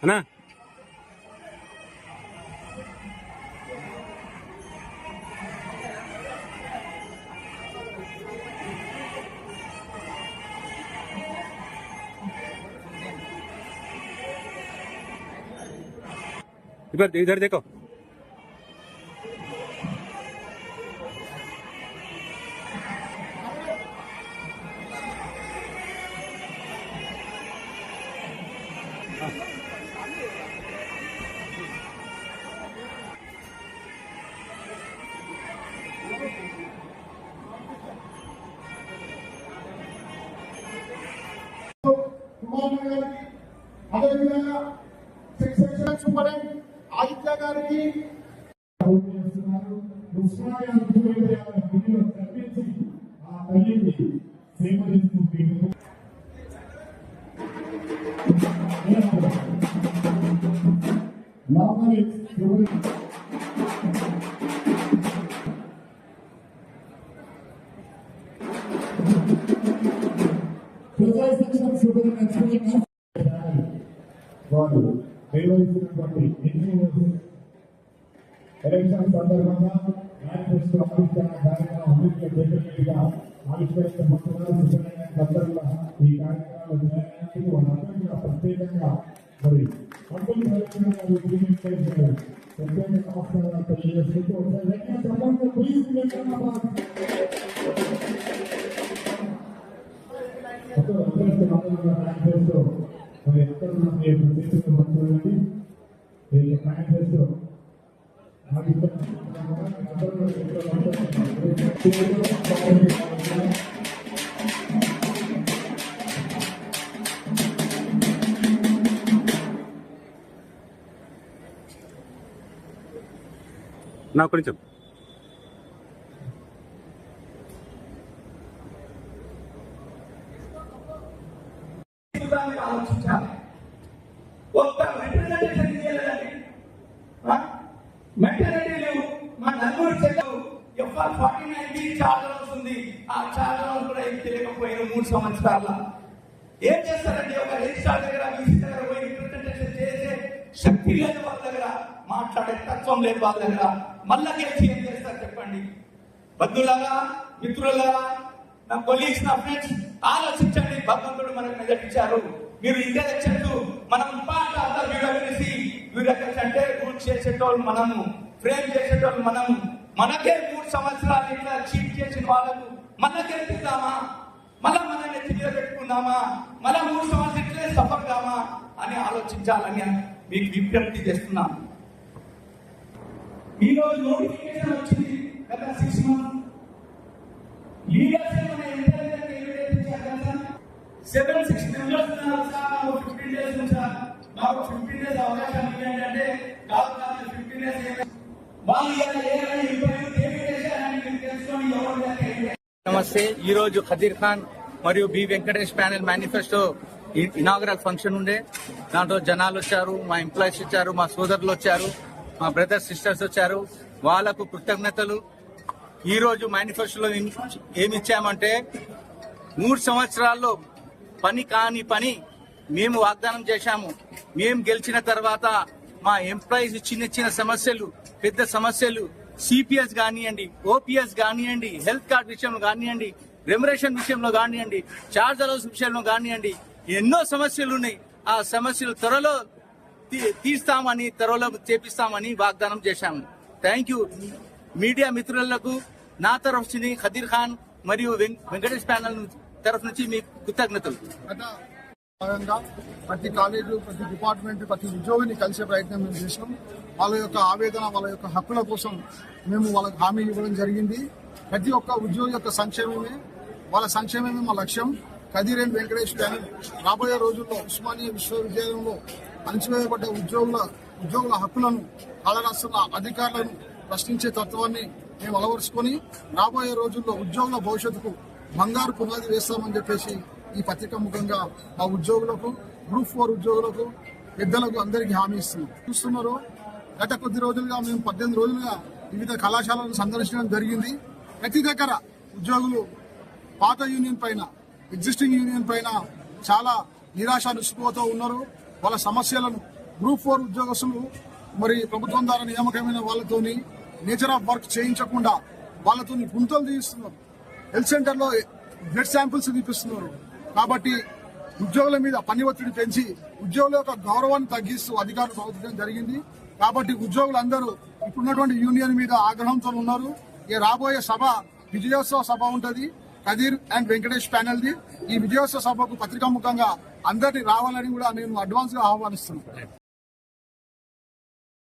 అన్నా इधर देखो అదేవిధంగా సెక్షన్ సూపరింటెండెంట్ ఆదిత్య గారికి వారు నిర్వహిస్తున్నటువంటి ఎలక్షన్ సందర్భంగా మేనిఫెస్టో ఆవిష్కరణ కార్యక్రమం ఆవిష్కరించబడుతున్నారు. ఈ కార్యక్రమాలు జరగడానికి వాళ్ళందరికీ ప్రత్యేకంగా మరి ప్రత్యేక నమస్కారాలు తెలియజేసుకుంటూ మేనిఫెస్టో మరి ఎక్కడ ప్రత్యేకంగా మేనిఫెస్టో నా కొంచెం ఆలోచించాలి. ఒక్క రిప్రజెంటేషన్ చేయలేదండి. మెటర్నిటీ లీవ్ మా నలుగురు చెల్లెలు FR49 చార్జ్ అవుతుంది. ఆ చార్జ్ కూడా ఏం తెలియకపోయిన 3 సంవత్సరాల ఏం చేస్తారండి? ఒక రిజిస్ట్రార్ దగ్గర వీసీ దగ్గర పోయి రిప్రజెంటేషన్ చేసే శక్తి లేదు వాళ్ళ దగ్గర, మాట్లాడే తత్వం లేదు వాళ్ళ దగ్గర. మళ్ళా గెలిచి ఏం చేస్తారు చెప్పండి? బంధువులాగా, మిత్రులాగా, నా కొలీగ్స్, నా ఫ్రెండ్స్ ఆలోచించండి. భగవంతుడు మనకు నిజటించారు. మీరు ఇంటెలెక్చువల్ మనం పార్ట్ ఆఫ్ ద బ్యూరోక్రసీ అంటే రూల్ చేసేటోళ్ళు మనము, ఫ్రేమ్ చేసేటోళ్ళు మనము. మనకే 3 సంవత్సరాలు ఇట్లా చీట్ చేసిన వాళ్ళకు మళ్ళా గెలిపిద్దామా? మళ్ళా మనల్ని తిరిగి పెట్టుకుందామా? మళ్ళా 3 సంవత్సరాలు ఇట్లే సఫర్ కామా అని ఆలోచించాలని మీకు విజ్ఞప్తి చేస్తున్నాం. ఈ రోజు నోటిఫికేషన్ వచ్చింది గత 6 months. లీడర్స్ ఏమైనా ఇంటెలిజెంట్ ఎవిడెన్స్ ఇచ్చారు కదా? 7-6 మెంబర్స్ ఉన్నారు సార్. మాకు 15 days ఉంది సార్. మాకు 15 days అవకాశం ఇవ్వండి అంటే కాదు 15 days వాళ్ళు నమస్తే. ఈ రోజు ఖదీర్ ఖాన్ మరియు B Venkatesh panel manifesto inaugural function ఉండే. దాంట్లో జనాలు వచ్చారు, మా ఎంప్లాయీస్ వచ్చారు, మా సోదరులు వచ్చారు, మా బ్రదర్స్ సిస్టర్స్ వచ్చారు. వాళ్లకు కృతజ్ఞతలు. ఈ రోజు మేనిఫెస్టోలో ఏమి ఇచ్చామంటే 3 సంవత్సరాల్లో పని కాని పని మేము వాగ్దానం చేశాము. మేము గెలిచిన తర్వాత మా ఎంప్లాయీస్ చిన్న చిన్న సమస్యలు, పెద్ద సమస్యలు, సిపిఎస్ కానివ్వండి, ఓపీఎస్ కానివ్వండి, హెల్త్ కార్డ్ విషయంలో కానివ్వండి, రెమ్యునరేషన్ విషయంలో కానివ్వండి, చార్జ్ అలౌన్స్ విషయంలో కానివ్వండి, ఎన్నో సమస్యలు ఉన్నాయి. ఆ సమస్యలు త్వరలో తీస్తామని, త్వరలో చేపిస్తామని వాగ్దానం చేశాము. Thank you. మీడియా మిత్రులకు నా తరఫు నుంచి ఖదీర్ ఖాన్ మరియు వెంకటేష్ ప్యానల్ తరఫు నుంచి మీకు కృతజ్ఞతలు. ప్రతి కాలేజు, ప్రతి డిపార్ట్మెంట్, ప్రతి ఉద్యోగిని కలిసే ప్రయత్నం మేము చేసినాం. వాళ్ళ యొక్క ఆవేదన, వాళ్ళ యొక్క హక్కుల కోసం మేము వాళ్ళకి హామీ ఇవ్వడం జరిగింది. ప్రతి ఒక్క ఉద్యోగి యొక్క సంక్షేమమే, వాళ్ళ సంక్షేమమే మా లక్ష్యం. ఖదీర్ అండ్ వెంకటేష్ ప్యానెల్ రాబోయే రోజుల్లో ఉస్మానియా విశ్వవిద్యాలయంలో అణచివేయబడ్డ ఉద్యోగుల హక్కులను కాలరాస్తున్న అధికారులను ప్రశ్నించే తత్వాన్ని మేము అలవరుచుకొని రాబోయే రోజుల్లో ఉద్యోగుల భవిష్యత్తుకు బంగారు పునాది వేస్తామని చెప్పేసి ఈ పత్రిక ముఖంగా మా ఉద్యోగులకు, గ్రూప్ 4 ఉద్యోగులకు, పెద్దలకు అందరికీ హామీ చూస్తున్నారు. గత కొద్ది రోజులుగా మేము 18 రోజులుగా వివిధ కళాశాలను సందర్శించడం జరిగింది. ప్రతి దగ్గర ఉద్యోగులు పాత యూనియన్ పైన, ఎగ్జిస్టింగ్ యూనియన్ పైన చాలా నిరాశ నిస్పృహతో ఉన్నారు. వాళ్ళ సమస్యలను గ్రూప్ 4 ఉద్యోగస్తులు మరి ప్రభుత్వం ద్వారా నియామకమైన వాళ్ళతోని నేచర్ ఆఫ్ వర్క్ చేయించకుండా వాళ్ళతో గుంతలు తీయిస్తున్నారు. హెల్త్ సెంటర్ లో బ్లడ్ శాంపిల్స్ తీపిస్తున్నారు. కాబట్టి ఉద్యోగుల మీద పని ఒత్తిడి పెంచి ఉద్యోగుల యొక్క గౌరవాన్ని తగ్గిస్తూ అధికారులు ప్రవర్తించడం జరిగింది. కాబట్టి ఉద్యోగులందరూ ఇప్పుడున్నటువంటి యూనియన్ మీద ఆగ్రహంతో ఉన్నారు. ఈ రాబోయే సభ విజయోత్సవ సభ ఉంటది Kadir and Venkatesh panel the. ఈ విజయోత్సవ సభకు పత్రికా ముఖంగా అందరినీ రావాలని కూడా నేను అడ్వాన్స్ గా ఆహ్వానిస్తున్నాను.